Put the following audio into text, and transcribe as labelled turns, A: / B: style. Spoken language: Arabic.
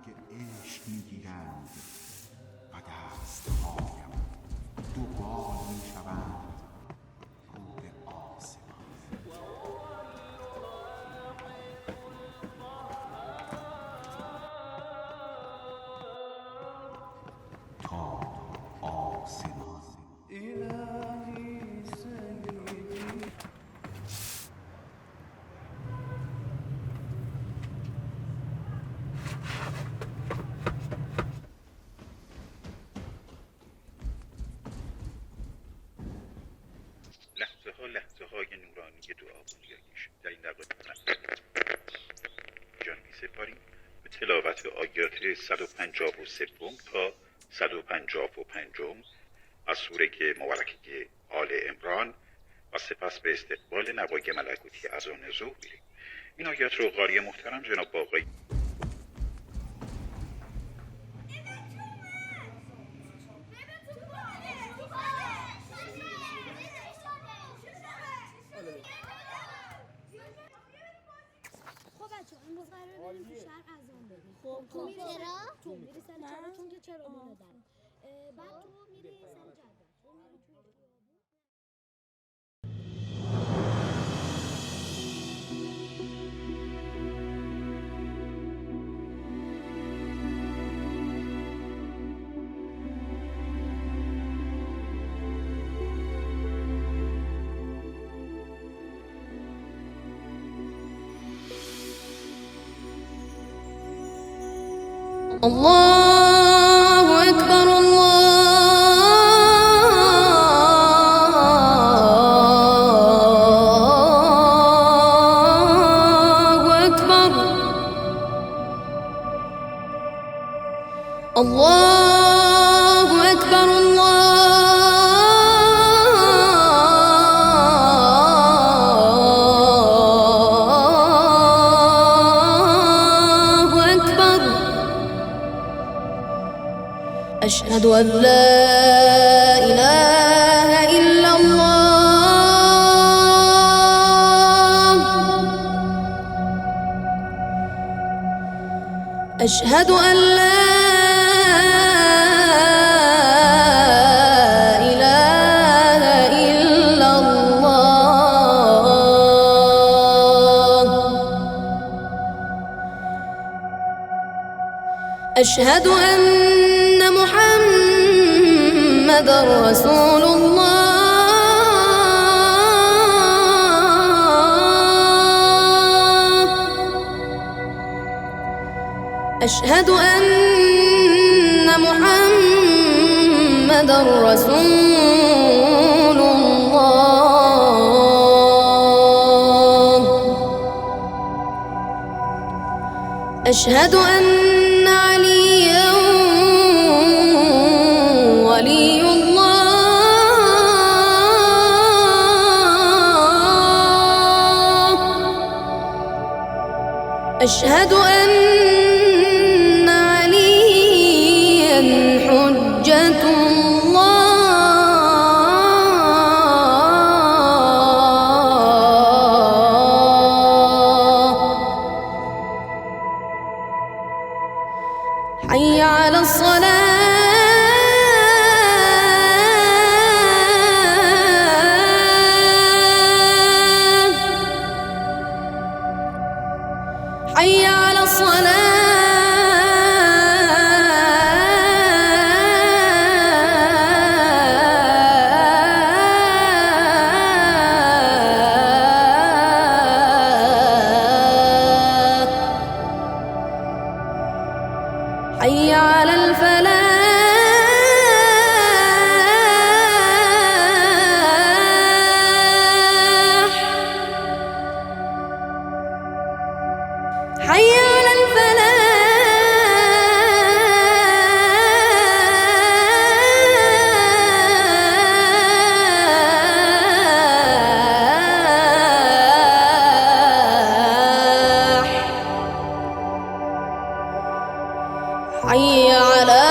A: که عشق میگیرند و دستهایم دوبال میشوند رو به آسمان. تا آسمان.
B: لحظه های نورانی دعا بنیانیش در این دقیقه جان می سپاریم به تلاوت آیات 153 تا 155 از سوره مبارکه آل عمران و سپس به استقبال نوای ملکوتی از آن ظهر میریم. این آیات رو قاری محترم جناب آقای
C: امروز قراره بریم تو شهر اذان بدیم. خب تو میری چرا؟ تو میری سر چرا؟ چون که چرا دونه داره. بعد تو میری سر جاده. تو میری توی
D: الله أكبر الله أكبر الله أكبر الله أكبر أشهد أن لا إله إلا الله أشهد أن لا إله إلا الله أشهد أن محمدًا رسول الله أشهد أن محمدًا رسول الله أشهد أن عليًا ولي الله أشهد أن عليًا حجة الله حي على الصلاة حي على الصلاة حي على الفلاح حي على الفلاح حي على